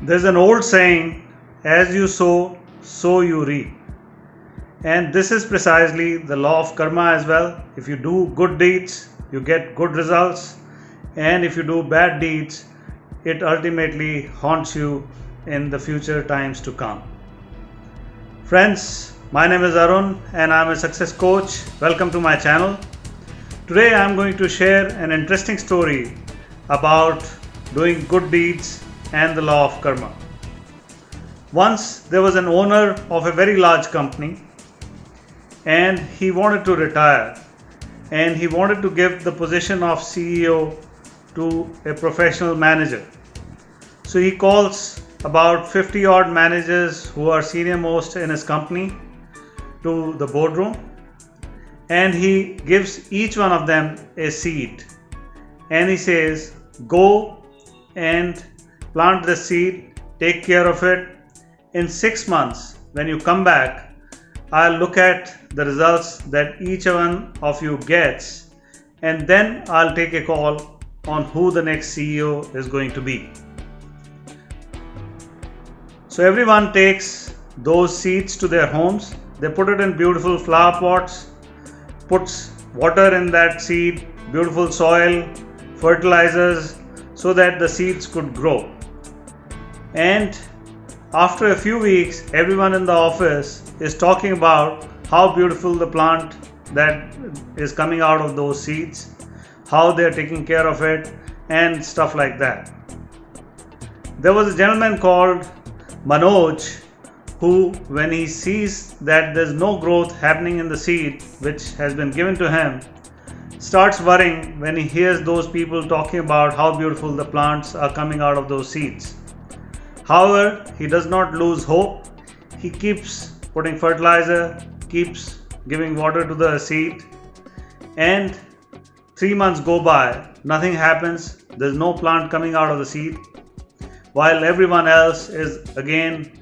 There's an old saying, as you sow, so you reap. And this is precisely the law of karma as well. If you do good deeds, you get good results. And if you do bad deeds, it ultimately haunts you in the future times to come. Friends, my name is Arun and I'm a success coach. Welcome to my channel. Today I'm going to share an interesting story about doing good deeds and the law of karma. Once there was an owner of a very large company and he wanted to retire and he wanted to give the position of CEO to a professional manager. So he calls about 50 odd managers who are senior most in his company to the boardroom and he gives each one of them a seed and he says, go and plant the seed, take care of it. In 6 months when you come back, I'll look at the results that each one of you gets and then I'll take a call on who the next CEO is going to be. So everyone takes those seeds to their homes. They put it in beautiful flower pots, puts water in that seed, beautiful soil, fertilizers, so that the seeds could grow. And after a few weeks, everyone in the office is talking about how beautiful the plant that is coming out of those seeds, how they are taking care of it, and stuff like that. There was a gentleman called Manoj who, when he sees that there's no growth happening in the seed which has been given to him, starts worrying when he hears those people talking about how beautiful the plants are coming out of those seeds. However, he does not lose hope. He keeps putting fertilizer, keeps giving water to the seed, and 3 months go by, nothing happens, there's no plant coming out of the seed, while everyone else is again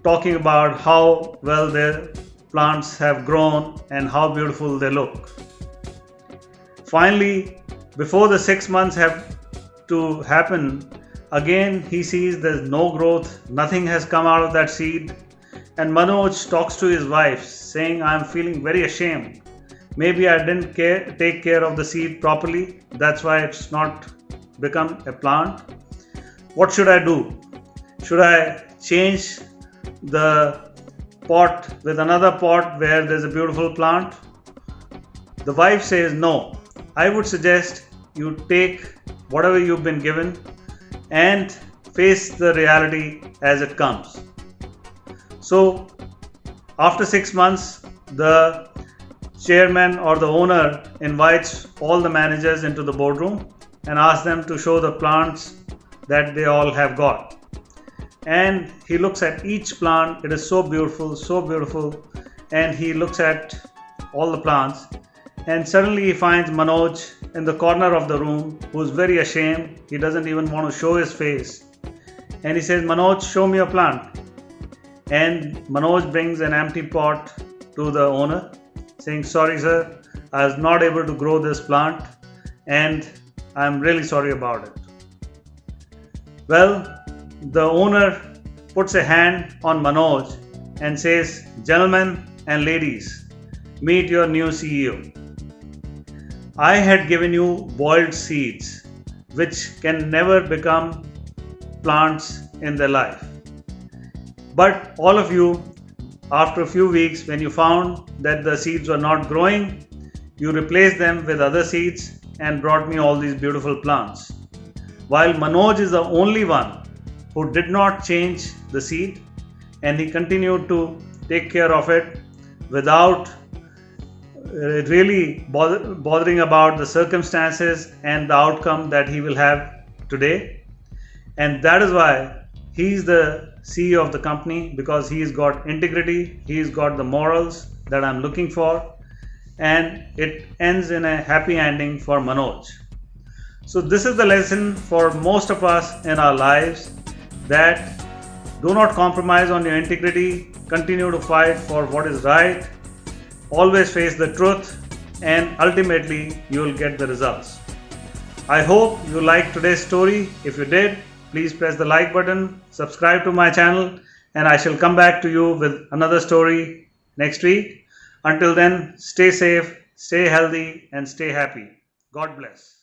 talking about how well their plants have grown and how beautiful they look. Finally, before the 6 months have to happen, again he sees there's no growth, nothing has come out of that seed, and Manoj talks to his wife saying, I'm feeling very ashamed. Maybe I didn't take care of the seed properly, that's why it's not become a plant. What should I do? Should I change the pot with another pot where there's a beautiful plant? The wife says, no, I would suggest you take whatever you've been given and face the reality as it comes. So after 6 months, the chairman or the owner invites all the managers into the boardroom and asks them to show the plants that they all have got. And he looks at each plant. It is so beautiful, and he looks at all the plants and suddenly he finds Manoj in the corner of the room who is very ashamed. He doesn't even want to show his face and he says, Manoj, show me a plant. And Manoj brings an empty pot to the owner saying, sorry sir, I was not able to grow this plant and I'm really sorry about it. Well, the owner puts a hand on Manoj and says, gentlemen and ladies, meet your new CEO. I had given you boiled seeds which can never become plants in their life. But all of you, after a few weeks, when you found that the seeds were not growing, you replaced them with other seeds and brought me all these beautiful plants. While Manoj is the only one who did not change the seed and he continued to take care of it without really bothering about the circumstances and the outcome that he will have today. And that is why he's the CEO of the company, because he's got integrity, he's got the morals that I'm looking for, and it ends in a happy ending for Manoj. So this is the lesson for most of us in our lives, that do not compromise on your integrity, continue to fight for what is right, always face the truth, and ultimately you will get the results. I hope you liked today's story. If you did, please press the like button, subscribe to my channel, and I shall come back to you with another story next week. Until then, stay safe, stay healthy, and stay happy. God bless.